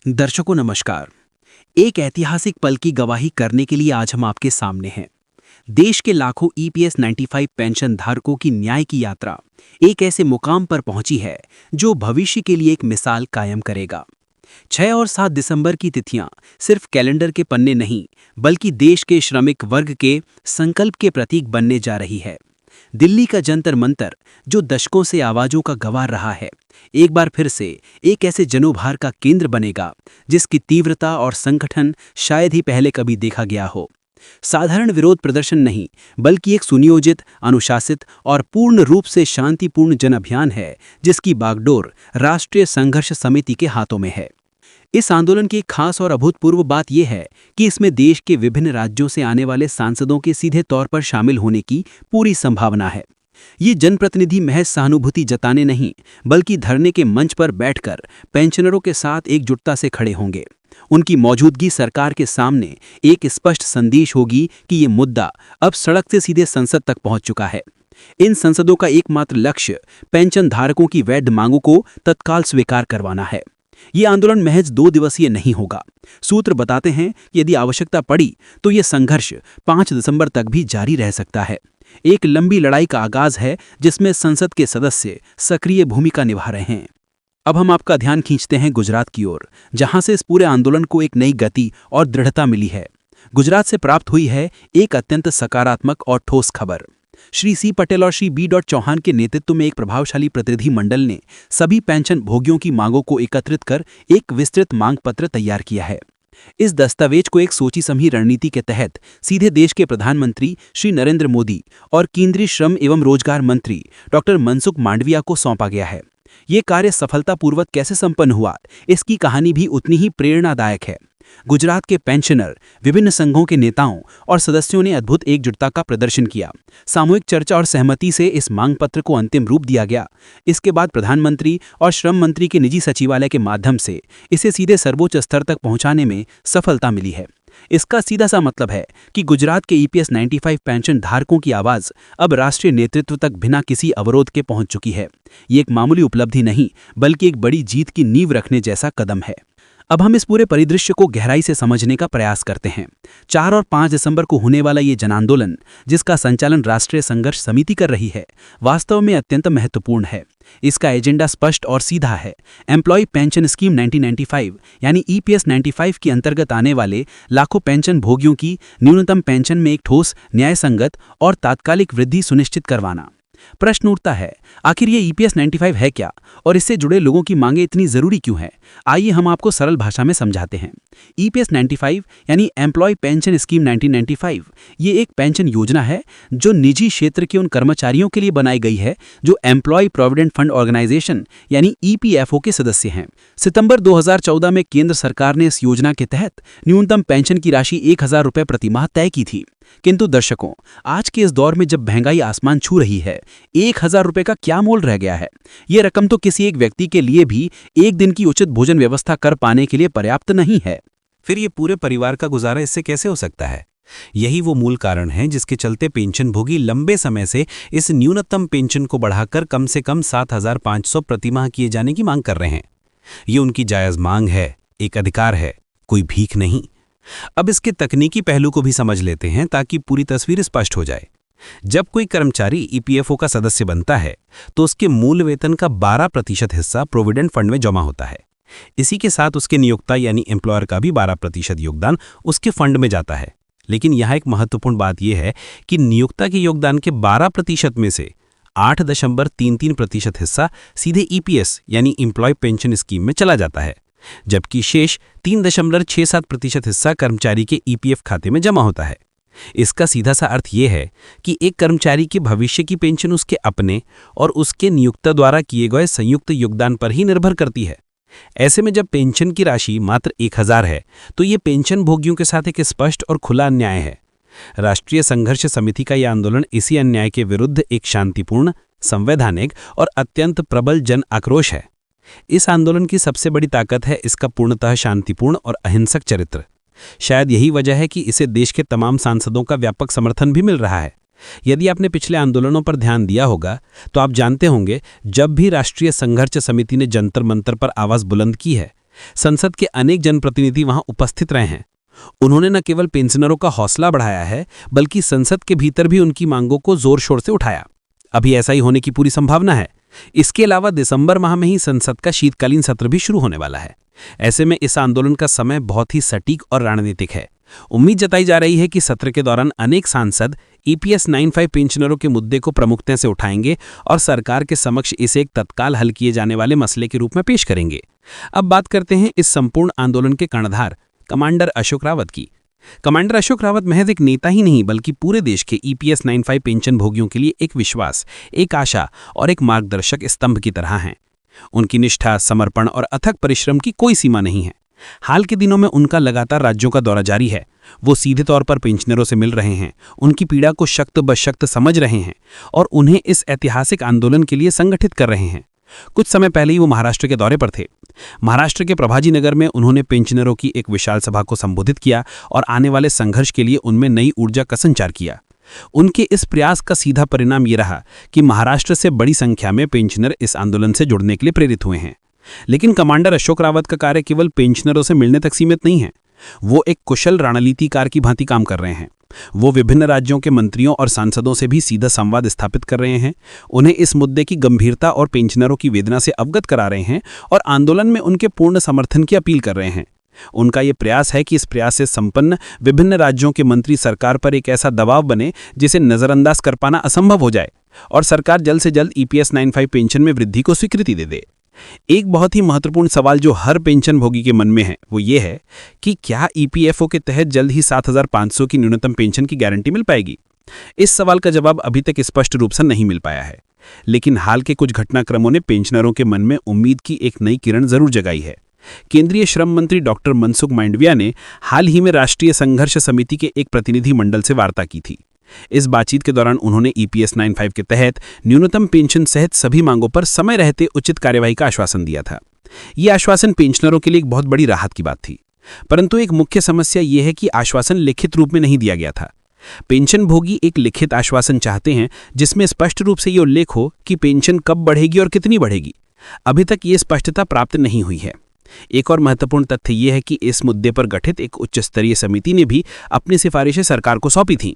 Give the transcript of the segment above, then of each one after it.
दर्शकों नमस्कार। एक ऐतिहासिक पल की गवाही करने के लिए आज हम आपके सामने हैं। देश के लाखों ईपीएस 95 पेंशन धारकों की न्याय की यात्रा एक ऐसे मुकाम पर पहुंची है जो भविष्य के लिए एक मिसाल कायम करेगा। 6 और 7 दिसंबर की तिथियां सिर्फ कैलेंडर के पन्ने नहीं, बल्कि देश के श्रमिक वर्ग के संकल्प के प्रतीक बनने जा रही है। दिल्ली का जंतर मंतर, जो दशकों से आवाजों का गवाह रहा है, एक बार फिर से एक ऐसे जनोभार का केंद्र बनेगा जिसकी तीव्रता और संगठन शायद ही पहले कभी देखा गया हो। साधारण विरोध प्रदर्शन नहीं, बल्कि एक सुनियोजित, अनुशासित और पूर्ण रूप से शांतिपूर्ण जन अभियान है जिसकी बागडोर राष्ट्रीय संघर्ष समिति के हाथों में है। इस आंदोलन की एक खास और अभूतपूर्व बात यह है कि इसमें देश के विभिन्न राज्यों से आने वाले सांसदों के सीधे तौर पर शामिल होने की पूरी संभावना है। ये जनप्रतिनिधि महज सहानुभूति जताने नहीं, बल्कि धरने के मंच पर बैठकर पेंशनरों के साथ एकजुटता से खड़े होंगे। उनकी मौजूदगी सरकार के सामने एक स्पष्ट संदेश होगी कि ये मुद्दा अब सड़क से सीधे संसद तक पहुंच चुका है। इन संसदों का एकमात्र लक्ष्य पेंशन धारकों की वैध मांगों को तत्काल स्वीकार करवाना है। ये आंदोलन महज 2 दिवसीय नहीं होगा। सूत्र बताते हैं कि यदि आवश्यकता पड़ी तो ये संघर्ष 5 दिसंबर तक भी जारी रह सकता है। एक लंबी लड़ाई का आगाज है जिसमें संसद के सदस्य सक्रिय भूमिका निभा रहे हैं। अब हम आपका ध्यान खींचते हैं गुजरात की ओर, जहां से इस पूरे आंदोलन को एक नई गति और दृढ़ता मिली है। गुजरात से प्राप्त हुई है एक अत्यंत सकारात्मक और ठोस खबर। श्री सी पटेल और श्री बी चौहान के नेतृत्व में एक प्रभावशाली प्रतिनिधि मंडल ने सभी पेंशन भोगियों की मांगों को एकत्रित कर एक विस्तृत मांग पत्र तैयार किया है। इस दस्तावेज को एक सोची समझी रणनीति के तहत सीधे देश के प्रधानमंत्री श्री नरेंद्र मोदी और केंद्रीय श्रम एवं रोजगार मंत्री डॉक्टर मनसुख मांडविया को सौंपा गया है। ये कार्य सफलतापूर्वक कैसे संपन्न हुआ, इसकी कहानी भी उतनी ही प्रेरणादायक है। गुजरात के पेंशनर, विभिन्न संघों के नेताओं और सदस्यों ने अद्भुत एकजुटता का प्रदर्शन किया। सामूहिक चर्चा और सहमति से इस मांग पत्र को अंतिम रूप दिया गया। इसके बाद प्रधानमंत्री और श्रम मंत्री के निजी सचिवालय के माध्यम से इसे सीधे सर्वोच्च स्तर तक पहुंचाने में सफलता मिली है। इसका सीधा सा मतलब है कि गुजरात के ईपीएस 95 पेंशन धारकों की आवाज अब राष्ट्रीय नेतृत्व तक बिना किसी अवरोध के पहुंच चुकी है। ये एक मामूली उपलब्धि नहीं, बल्कि एक बड़ी जीत की नींव रखने जैसा कदम है। अब हम इस पूरे परिदृश्य को गहराई से समझने का प्रयास करते हैं। 4 और 5 दिसंबर को होने वाला ये जन आंदोलन, जिसका संचालन राष्ट्रीय संघर्ष समिति कर रही है, वास्तव में अत्यंत महत्वपूर्ण है। इसका एजेंडा स्पष्ट और सीधा है। एम्प्लॉय पेंशन स्कीम 1995 यानी ईपीएस 95 के अंतर्गत आने वाले लाखों पेंशन भोगियों की न्यूनतम पेंशन में एक ठोस, न्यायसंगत और तात्कालिक वृद्धि सुनिश्चित करवाना। प्रश्न उठता है, आखिर ये ईपीएस 95 है क्या और इससे जुड़े लोगों की मांगें इतनी जरूरी क्यों हैं? आइए हम आपको सरल भाषा में समझाते हैं। ईपीएस 95 यानी एम्प्लॉय पेंशन स्कीम 1995 ये एक पेंशन योजना है जो निजी क्षेत्र के उन कर्मचारियों के लिए बनाई गई है जो एम्प्लॉय प्रोविडेंट फंड ऑर्गेनाइजेशन यानी ईपीएफओ के सदस्य हैं। सितंबर 2014 में केंद्र सरकार ने इस योजना के तहत न्यूनतम पेंशन की राशि 1000 रुपये प्रति माह तय की थी। किंतु दर्शकों, आज के इस दौर में जब महंगाई आसमान छू रही है, 1000 रुपये का क्या मोल रह गया है? ये रकम तो किसी एक व्यक्ति के लिए भी एक दिन की उचित भोजन व्यवस्था कर पाने के लिए पर्याप्त नहीं है। फिर ये पूरे परिवार का गुजारा इससे कैसे हो सकता है? यही वो मूल कारण है जिसके चलते पेंशन भोगी लंबे समय से इस न्यूनतम पेंशन को बढ़ाकर कम से कम 7500 प्रति माह किए जाने की मांग कर रहे हैं। ये उनकी जायज मांग है, एक अधिकार है, कोई भीख नहीं। अब इसके तकनीकी पहलू को भी समझ लेते हैं ताकि पूरी तस्वीर स्पष्ट हो जाए। जब कोई कर्मचारी ईपीएफओ का सदस्य बनता है तो उसके मूल वेतन का 12% हिस्सा प्रोविडेंट फंड में जमा होता है। इसी के साथ उसके नियोक्ता यानी एम्प्लॉयर का भी 12% योगदान उसके फंड में जाता है। लेकिन यहाँ एक महत्वपूर्ण बात यह है कि नियोक्ता के योगदान के 12% में से 8.33% हिस्सा सीधे ईपीएस यानी एम्प्लॉय पेंशन स्कीम में चला जाता है, जबकि शेष 3.67% हिस्सा कर्मचारी के ईपीएफ खाते में जमा होता है। इसका सीधा सा अर्थ यह है कि एक कर्मचारी के भविष्य की पेंशन उसके अपने और उसके नियोक्ता द्वारा किए गए संयुक्त योगदान पर ही निर्भर करती है। ऐसे में जब पेंशन की राशि मात्र 1000 है तो ये पेंशन भोगियों के साथ एक स्पष्ट और खुला अन्याय है। राष्ट्रीय संघर्ष समिति का यह आंदोलन इसी अन्याय के विरुद्ध एक शांतिपूर्ण, संवैधानिक और अत्यंत प्रबल जन आक्रोश है। इस आंदोलन की सबसे बड़ी ताकत है इसका पूर्णतः शांतिपूर्ण और अहिंसक चरित्र। शायद यही वजह है कि इसे देश के तमाम सांसदों का व्यापक समर्थन भी मिल रहा है। यदि आपने पिछले आंदोलनों पर ध्यान दिया होगा तो आप जानते होंगे, जब भी राष्ट्रीय संघर्ष समिति ने जंतर मंतर पर आवाज बुलंद की है, संसद के अनेक जनप्रतिनिधि वहां उपस्थित रहे हैं। उन्होंने न केवल पेंशनरों का हौसला बढ़ाया है, बल्कि संसद के भीतर भी उनकी मांगों को जोर शोर से उठाया। अभी ऐसा ही होने की पूरी संभावना है। इसके अलावा दिसंबर माह में ही संसद का शीतकालीन सत्र भी शुरू होने वाला है। ऐसे में इस आंदोलन का समय बहुत ही सटीक और रणनीतिक है। उम्मीद जताई जा रही है कि सत्र के दौरान अनेक सांसद EPS 95 पेंशनरों के मुद्दे को प्रमुखता से उठाएंगे और सरकार के समक्ष इसे एक तत्काल हल किए जाने वाले मसले के रूप में पेश करेंगे। अब बात करते हैं इस संपूर्ण आंदोलन के कर्णधार कमांडर अशोक रावत की। कमांडर अशोक रावत महज एक नेता ही नहीं, बल्कि पूरे देश के EPS 95 पेंशन भोगियों के लिए एक विश्वास, एक आशा और एक मार्गदर्शक स्तंभ की तरह हैं। उनकी निष्ठा, समर्पण और अथक परिश्रम की कोई सीमा नहीं है। हाल के दिनों में उनका लगातार राज्यों का दौरा जारी है। वो सीधे तौर पर पेंशनरों से मिल रहे हैं, उनकी पीड़ा को शक्त बशक्त समझ रहे हैं और उन्हें इस ऐतिहासिक आंदोलन के लिए संगठित कर रहे हैं। कुछ समय पहले ही वो महाराष्ट्र के दौरे पर थे। महाराष्ट्र के प्रभाजी नगर में उन्होंने पेंशनरों की एक विशाल सभा को संबोधित किया और आने वाले संघर्ष के लिए उनमें नई ऊर्जा का संचार किया। उनके इस प्रयास का सीधा परिणाम ये रहा कि महाराष्ट्र से बड़ी संख्या में पेंशनर इस आंदोलन से जुड़ने के लिए प्रेरित हुए हैं। लेकिन कमांडर अशोक रावत का कार्य केवल पेंशनरों से मिलने तक सीमित नहीं है। वो एक कुशल रणनीतिकार की भांति काम कर रहे हैं। वो विभिन्न राज्यों के मंत्रियों और सांसदों से भी सीधा संवाद स्थापित कर रहे हैं, उन्हें इस मुद्दे की गंभीरता और पेंशनरों की वेदना से अवगत करा रहे हैं और आंदोलन में उनके पूर्ण समर्थन की अपील कर रहे हैं। उनका ये प्रयास है कि इस प्रयास से संपन्न विभिन्न राज्यों के मंत्री सरकार पर एक ऐसा दबाव बने जिसे नजरअंदाज कर पाना असंभव हो जाए और सरकार जल्द से जल्द EPS 95 पेंशन में वृद्धि को स्वीकृति दे दे। एक बहुत ही महत्वपूर्ण सवाल जो हर पेंशन भोगी के मन में है वो ये है कि क्या EPFO के तहत जल्द ही 7,500 की न्यूनतम पेंशन की गारंटी मिल पाएगी। इस सवाल का जवाब अभी तक स्पष्ट रूप से नहीं मिल पाया है, लेकिन हाल के कुछ घटनाक्रमों ने पेंशनरों के मन में उम्मीद की एक नई किरण जरूर जगाई है। केंद्रीय श्रम मंत्री डॉक्टर मनसुख मांडविया ने हाल ही में राष्ट्रीय संघर्ष समिति के एक प्रतिनिधि मंडल से वार्ता की थी। इस बातचीत के दौरान उन्होंने EPS 95 के तहत न्यूनतम पेंशन सहित सभी मांगों पर समय रहते उचित कार्यवाही का आश्वासन दिया था। ये आश्वासन पेंशनरों के लिए एक बहुत बड़ी राहत की बात थी, परंतु एक मुख्य समस्या ये है कि आश्वासन लिखित रूप में नहीं दिया गया था। पेंशन भोगी एक लिखित आश्वासन चाहते हैं जिसमें स्पष्ट रूप से ये उल्लेख हो कि पेंशन कब बढ़ेगी और कितनी बढ़ेगी। अभी तक ये स्पष्टता प्राप्त नहीं हुई है। एक और महत्वपूर्ण तथ्य ये है कि इस मुद्दे पर गठित एक उच्च स्तरीय समिति ने भी अपनी सिफारिशें सरकार को सौंपी थीं।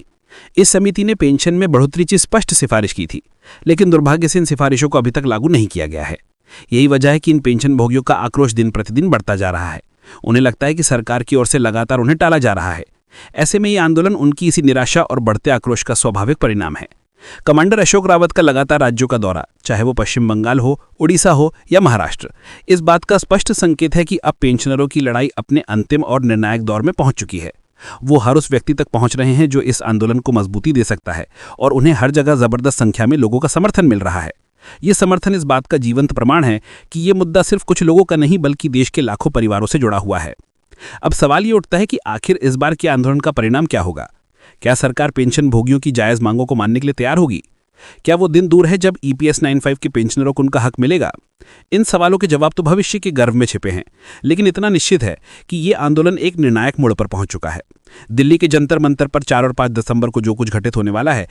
इस समिति ने पेंशन में बढ़ोतरी की स्पष्ट सिफारिश की थी, लेकिन दुर्भाग्य से इन सिफारिशों को अभी तक लागू नहीं किया गया है। यही वजह है कि इन पेंशन भोगियों का आक्रोश दिन प्रतिदिन बढ़ता जा रहा है। उन्हें लगता है कि सरकार की ओर से लगातार उन्हें टाला जा रहा है। ऐसे में ये आंदोलन उनकी इसी निराशा और बढ़ते आक्रोश का स्वाभाविक परिणाम है। कमांडर अशोक रावत का लगातार राज्यों का दौरा, चाहे वो पश्चिम बंगाल हो, उड़ीसा हो या महाराष्ट्र, इस बात का स्पष्ट संकेत है कि अब पेंशनरों की लड़ाई अपने अंतिम और निर्णायक दौर में पहुंच चुकी है। वो हर उस व्यक्ति तक पहुंच रहे हैं जो इस आंदोलन को मजबूती दे सकता है और उन्हें हर जगह जबरदस्त संख्या में लोगों का समर्थन मिल रहा है। ये समर्थन इस बात का जीवंत प्रमाण है कि ये मुद्दा सिर्फ कुछ लोगों का नहीं बल्कि देश के लाखों परिवारों से जुड़ा हुआ है। अब सवाल ये उठता है कि आखिर इस बार के आंदोलन का परिणाम क्या होगा। क्या सरकार पेंशन भोगियों की जायज मांगों को मानने के लिए तैयार होगी? क्या वो दिन दूर है जब EPS 95 के पेंशनरों को उनका हक मिलेगा? इन सवालों के जवाब तो भविष्य के गर्भ में छिपे हैं, लेकिन इतना निश्चित है कि ये आंदोलन एक निर्णायक मोड़ पर पहुंच चुका है। दिल्ली के जंतर मंतर पर 4 और 5 दिसंबर को जो कुछ घटित होने वाला है